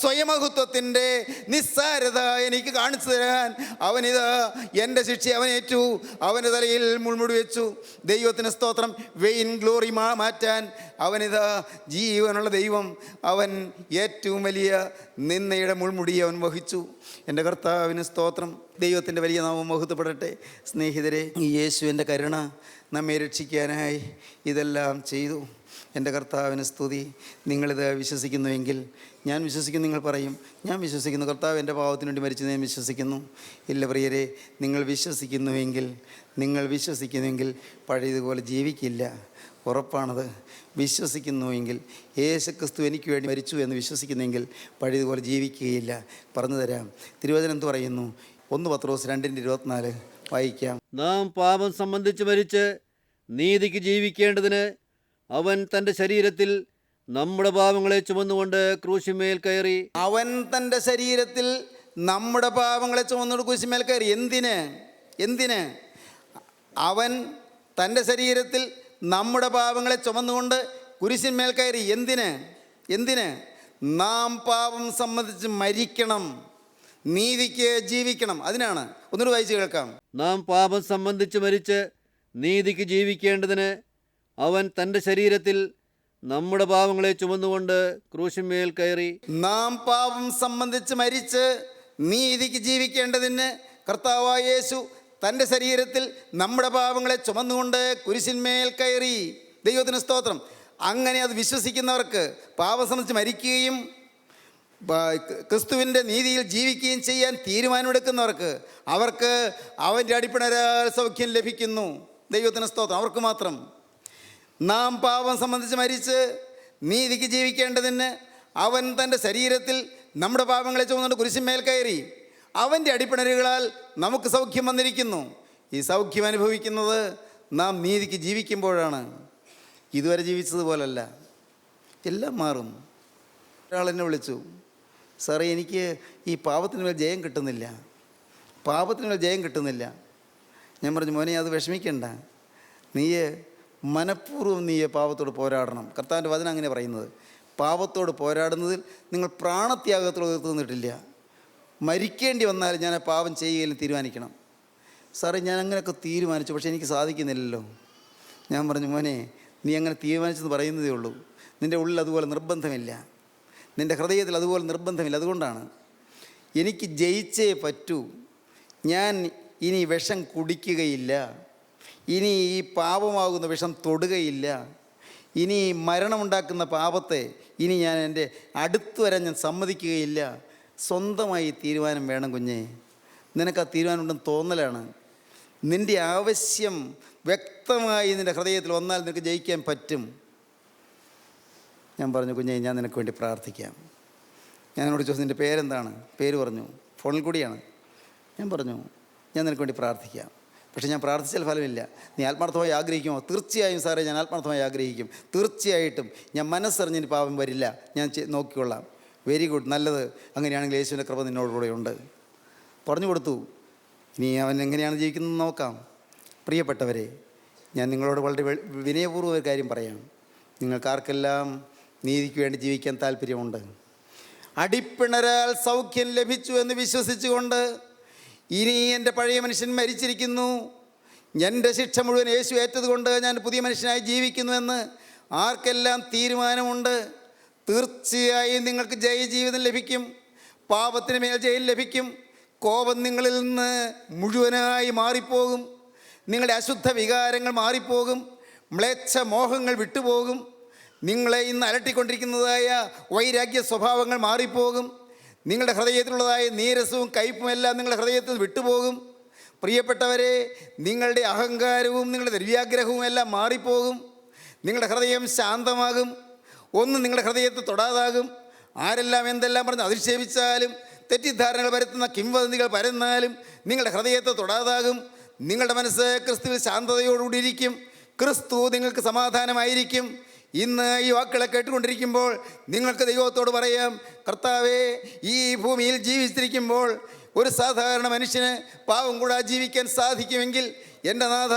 Speaker 2: സ്വയമഹത്വത്തിൻ്റെ നിസ്സാരത എനിക്ക് കാണിച്ചു തരാൻ അവനിതാ എൻ്റെ ശിക്ഷ അവനേറ്റു, അവൻ്റെ തലയിൽ മുൾമുടി വെച്ചു. ദൈവത്തിന് സ്തോത്രം. വെയിൻ ഗ്ലോറി മാറ്റാൻ അവനിതാ ജീവനുള്ള ദൈവം, അവൻ ഏറ്റവും വലിയ നിന്നയുടെ മുൾമുടി അവൻ വഹിച്ചു. എൻ്റെ കർത്താവിന് സ്തോത്രം. ദൈവത്തിൻ്റെ വലിയ നാമം മഹത്വപ്പെടട്ടെ. സ്നേഹിതരെ, ഈ യേശുവിൻ്റെ കരുണ നമ്മെ രക്ഷിക്കാനായി ഇതെല്ലാം ചെയ്തു. എൻ്റെ കർത്താവിന് സ്തുതി. നിങ്ങളിത് വിശ്വസിക്കുന്നുവെങ്കിൽ, ഞാൻ വിശ്വസിക്കുന്നു, നിങ്ങൾ പറയും, ഞാൻ വിശ്വസിക്കുന്നു, കർത്താവ് എൻ്റെ പാവത്തിന് വേണ്ടി മരിച്ചു ഞാൻ വിശ്വസിക്കുന്നു. ഇല്ല പ്രിയരെ, നിങ്ങൾ വിശ്വസിക്കുന്നുവെങ്കിൽ പഴയതുപോലെ ജീവിക്കില്ല. ഉറപ്പാണത്. വിശ്വസിക്കുന്നുവെങ്കിൽ, യേശു ക്രിസ്തു എനിക്ക് വേണ്ടി മരിച്ചു എന്ന് വിശ്വസിക്കുന്നെങ്കിൽ പഴയതുപോലെ ജീവിക്കുകയില്ല. പറഞ്ഞു തരാം. തിരുവചനം എന്ത് പറയുന്നു? 1 പത്രോസ് 2:24 വായിക്കാം.
Speaker 5: നാം പാപം സംബന്ധിച്ച് മരിച്ച് നീതിക്ക് ജീവിക്കേണ്ടതിന് അവൻ തൻ്റെ ശരീരത്തിൽ നമ്മുടെ പാപങ്ങളെ ചുമന്നുകൊണ്ട് ക്രൂശിന്മേൽ കയറി.
Speaker 2: അവൻ തൻ്റെ ശരീരത്തിൽ നമ്മുടെ പാപങ്ങളെ ചുമന്നുകൊണ്ട് ക്രൂശിന്മേൽ കയറി. എന്തിന്? അവൻ തൻ്റെ ശരീരത്തിൽ നമ്മുടെ പാപങ്ങളെ ചുമന്നുകൊണ്ട് കുരിശിന്മേൽ കയറി. എന്തിന്? നാം പാപം സംബന്ധിച്ച് മരിക്കണം, നീതിക്ക് ജീവിക്കണം. അതിനാണ്. ഒന്നുകൂടി വായിച്ച് കേൾക്കാം.
Speaker 5: നാം പാപം സംബന്ധിച്ച് മരിച്ച് നീതിക്ക് ജീവിക്കേണ്ടതിന് അവൻ തൻ്റെ ശരീരത്തിൽ നമ്മുടെ പാപങ്ങളെ ചുമന്നുകൊണ്ട് ക്രൂശിന്മേൽ കയറി.
Speaker 2: നാം പാപം സംബന്ധിച്ച് മരിച്ച് നീതിക്ക് ജീവിക്കേണ്ടതിന് കർത്താവായ യേശു തൻ്റെ ശരീരത്തിൽ നമ്മുടെ പാപങ്ങളെ ചുമന്നുകൊണ്ട് കുരിശിന്മേൽ കയറി. ദൈവത്തിന് സ്തോത്രം. അങ്ങനെ അത് വിശ്വസിക്കുന്നവർക്ക്, പാപം സംബന്ധിച്ച് മരിക്കുകയും ക്രിസ്തുവിൻ്റെ നീതിയിൽ ജീവിക്കുകയും ചെയ്യാൻ തീരുമാനമെടുക്കുന്നവർക്ക്, അവർക്ക് അവൻ്റെ അടിപ്പിണരാൽ സൗഖ്യം ലഭിക്കുന്നു. ദൈവത്തിന് സ്തോത്രം. അവർക്ക് മാത്രം. നാം പാപം സംബന്ധിച്ച് മരിച്ച് നീതിക്ക് ജീവിക്കേണ്ടതിന് അവൻ തൻ്റെ ശരീരത്തിൽ നമ്മുടെ പാപങ്ങളെ ചുമന്നുകൊണ്ട് കുരിശിന്മേൽ കയറി. അവൻ്റെ അടിപ്പിണരുകളാൽ നമുക്ക് സൗഖ്യം വന്നിരിക്കുന്നു. ഈ സൗഖ്യം അനുഭവിക്കുന്നത് നാം നീതിക്ക് ജീവിക്കുമ്പോഴാണ്. ഇതുവരെ ജീവിച്ചതുപോലല്ല. എല്ലാം മാറും. ഒരാൾ എന്നെ വിളിച്ചു, സാറേ, എനിക്ക് ഈ പാപത്തിന് മേൽ ജയം കിട്ടുന്നില്ല. ഞാൻ പറഞ്ഞു, മോനെ, അത് വിഷമിക്കണ്ട. നീ മനഃപൂർവ്വം പാപത്തോട് പോരാടണം. കർത്താവിൻ്റെ വചനം അങ്ങനെ പറയുന്നത്. പാപത്തോട് പോരാടുന്നതിൽ നിങ്ങൾ പ്രാണത്യാഗത്തോട് എതിർത്ത് നിന്നിട്ടില്ല. മരിക്കേണ്ടി വന്നാൽ ഞാൻ ആ പാപം ചെയ്യുകയും തീരുമാനിക്കണം. സാറേ, ഞാൻ അങ്ങനെയൊക്കെ തീരുമാനിച്ചു, പക്ഷേ എനിക്ക് സാധിക്കുന്നില്ലല്ലോ. ഞാൻ പറഞ്ഞു, മോനെ, നീ അങ്ങനെ തീരുമാനിച്ചെന്ന് പറയുന്നതേ ഉള്ളൂ. നിൻ്റെ ഉള്ളിൽ അതുപോലെ നിർബന്ധമില്ല, നിൻ്റെ ഹൃദയത്തിൽ അതുപോലെ നിർബന്ധമില്ല. അതുകൊണ്ടാണ് എനിക്ക് ജയിച്ചേ പറ്റൂ. ഞാൻ ഇനി വിഷം കുടിക്കുകയില്ല, ഇനി ഈ പാപമാകുന്ന വിഷം തൊടുകയില്ല, ഇനി മരണമുണ്ടാക്കുന്ന പാപത്തെ ഇനി ഞാൻ എൻ്റെ അടുത്ത് വരാൻ ഞാൻ സമ്മതിക്കുകയില്ല. സ്വന്തമായി തീരുമാനം വേണം കുഞ്ഞേ. നിനക്ക് ആ തീരുമാനം ഉണ്ടെന്ന് തോന്നലാണ്. നിൻ്റെ ആവശ്യം വ്യക്തമായി നിൻ്റെ ഹൃദയത്തിൽ വന്നാൽ നിനക്ക് ജയിക്കാൻ പറ്റും. ഞാൻ പറഞ്ഞു, കുഞ്ഞേ, ഞാൻ നിനക്ക് വേണ്ടി പ്രാർത്ഥിക്കാം. ഞാൻ എന്നോട് ചോദിച്ചു, നിൻ്റെ പേരെന്താണ്? പേര് പറഞ്ഞു. ഫോണിൽ കൂടിയാണ്. ഞാൻ പറഞ്ഞു, ഞാൻ നിനക്ക് വേണ്ടി പ്രാർത്ഥിക്കാം. പക്ഷേ ഞാൻ പ്രാർത്ഥിച്ചാൽ ഫലമില്ല. നീ ആത്മാർത്ഥമായി ആഗ്രഹിക്കുമോ? തീർച്ചയായും സാറേ, ഞാൻ ആത്മാർത്ഥമായി ആഗ്രഹിക്കും. തീർച്ചയായിട്ടും ഞാൻ മനസ്സറിഞ്ഞിന് പാപം വരില്ല, ഞാൻ നോക്കിക്കൊള്ളാം. വെരി ഗുഡ്, നല്ലത്. അങ്ങനെയാണെങ്കിൽ യേശുവിൻ്റെ കൃപ നിന്നോടുകൂടെ ഉണ്ട്. പറഞ്ഞു കൊടുത്തു. ഇനി അവൻ എങ്ങനെയാണ് ജീവിക്കുന്നത് നോക്കാം. പ്രിയപ്പെട്ടവരെ, ഞാൻ നിങ്ങളോട് വളരെ വിനയപൂർവ്വം ഒരു കാര്യം പറയാം. നിങ്ങൾക്കാർക്കെല്ലാം നീതിക്ക് വേണ്ടി ജീവിക്കാൻ താല്പര്യമുണ്ട്, അടിപ്പിണരാൽ സൗഖ്യം ലഭിച്ചു എന്ന് വിശ്വസിച്ചുകൊണ്ട് ഇനി എൻ്റെ പഴയ മനുഷ്യൻ മരിച്ചിരിക്കുന്നു, എൻ്റെ ശിക്ഷ മുഴുവൻ യേശു ഏറ്റതുകൊണ്ട് ഞാൻ പുതിയ മനുഷ്യനായി ജീവിക്കുന്നുവെന്ന് ആർക്കെല്ലാം തീരുമാനമുണ്ട്, തീർച്ചയായും നിങ്ങൾക്ക് ജയജീവിതം ലഭിക്കും. പാപത്തിന് മേൽ ജയം ലഭിക്കും. കോപം നിങ്ങളിൽ നിന്ന് മുഴുവനായി മാറിപ്പോകും. നിങ്ങളുടെ അശുദ്ധ വികാരങ്ങൾ മാറിപ്പോകും. മ്ലേച്ഛ മോഹങ്ങൾ വിട്ടുപോകും. നിങ്ങളെ ഇന്ന് അലട്ടിക്കൊണ്ടിരിക്കുന്നതായ വൈരാഗ്യ സ്വഭാവങ്ങൾ മാറിപ്പോകും. നിങ്ങളുടെ ഹൃദയത്തിലുള്ളതായ നീരസവും കയ്പും എല്ലാം നിങ്ങളുടെ ഹൃദയത്തിൽ നിന്ന് വിട്ടുപോകും. പ്രിയപ്പെട്ടവരെ, നിങ്ങളുടെ അഹങ്കാരവും നിങ്ങളുടെ ദ്രവ്യാഗ്രഹവും എല്ലാം മാറിപ്പോകും. നിങ്ങളുടെ ഹൃദയം ശാന്തമാകും. ഒന്നും നിങ്ങളുടെ ഹൃദയത്തെ തൊടാതാകും. ആരെല്ലാം എന്തെല്ലാം പറഞ്ഞ് അധിക്ഷേപിച്ചാലും തെറ്റിദ്ധാരണകൾ വരുത്തുന്ന കിംവദന്തികൾ പരന്നാലും നിങ്ങളുടെ ഹൃദയത്തെ തൊടാതാകും. നിങ്ങളുടെ മനസ്സ് ക്രിസ്തുവിൽ ശാന്തതയോടുകൂടി ഇരിക്കും. ക്രിസ്തു നിങ്ങൾക്ക് സമാധാനമായിരിക്കും. ഇന്ന് ഈ വാക്കുകളെ കേട്ടുകൊണ്ടിരിക്കുമ്പോൾ നിങ്ങൾക്ക് ദൈവത്തോട് പറയാം, കർത്താവേ, ഈ ഭൂമിയിൽ ജീവിച്ചിരിക്കുമ്പോൾ ഒരു സാധാരണ മനുഷ്യന് പാവം കൂടാതെ ജീവിക്കാൻ സാധിക്കുമെങ്കിൽ എൻ്റെ നാഥ,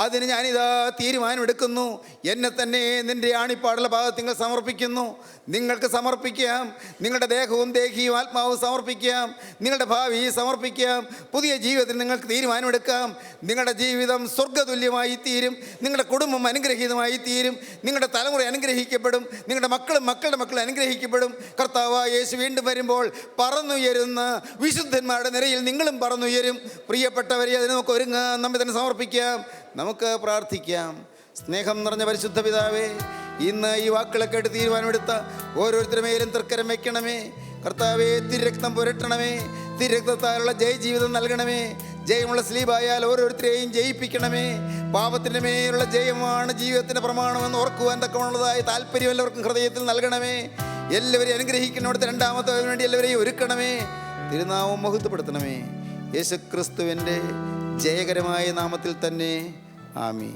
Speaker 2: അതിന് ഞാനിതാ തീരുമാനമെടുക്കുന്നു. എന്നെ തന്നെ നിൻ്റെ ആണിപ്പാടുള്ള ഭാഗത്തിങ്ങൾ സമർപ്പിക്കുന്നു. നിങ്ങൾക്ക് സമർപ്പിക്കാം. നിങ്ങളുടെ ദേഹവും ദേഹിയും ആത്മാവും സമർപ്പിക്കാം. നിങ്ങളുടെ ഭാവി സമർപ്പിക്കാം. പുതിയ ജീവിതത്തിൽ നിങ്ങൾക്ക് തീരുമാനമെടുക്കാം. നിങ്ങളുടെ ജീവിതം സ്വർഗ്ഗതുല്യമായി തീരും. നിങ്ങളുടെ കുടുംബം അനുഗ്രഹീതമായി തീരും. നിങ്ങളുടെ തലമുറ അനുഗ്രഹിക്കപ്പെടും. നിങ്ങളുടെ മക്കളും മക്കളുടെ മക്കൾ അനുഗ്രഹിക്കപ്പെടും. കർത്താവായ യേശു വീണ്ടും വരുമ്പോൾ പറന്നുയരുന്ന വിശുദ്ധന്മാരുടെ നിരയിൽ നിങ്ങളും പറന്നുയരും. പ്രിയപ്പെട്ടവരെ, അതിന് നമുക്ക് ഒരുങ്ങാം. നമ്മെ തന്നെ സമർപ്പിക്കാം. നമുക്ക് പ്രാർത്ഥിക്കാം. സ്നേഹം നിറഞ്ഞ പരിശുദ്ധ പിതാവേ, ഇന്ന് ഈ വാക്കുകളെ കേട്ട് തീരുമാനമെടുത്ത ഓരോരുത്തരുമേലും തൃക്കരം വയ്ക്കണമേ. കർത്താവേ, തിരുരക്തം പുരട്ടണമേ. തിരുരക്തത്താലുള്ള ജയജീവിതം നൽകണമേ. ജയമുള്ള സ്ലീബായാൽ ഓരോരുത്തരെയും ജയിപ്പിക്കണമേ. പാപത്തിൻ്റെ മേലുള്ള ജയമാണ് ജീവിതത്തിൻ്റെ പ്രമാണമെന്ന് ഓർക്കുവാൻ തക്കമുള്ളതായ താല്പര്യം എല്ലാവർക്കും ഹൃദയത്തിൽ നൽകണമേ. എല്ലാവരെയും അനുഗ്രഹിക്കുന്നിടത്ത് രണ്ടാമത്തെ വേണ്ടി എല്ലാവരെയും ഒരുക്കണമേ. തിരുനാമം മഹത്വപ്പെടുത്തണമേ. യേശുക്രിസ്തുവിൻ്റെ ജയകരമായ നാമത്തിൽ തന്നെ. ആമീൻ.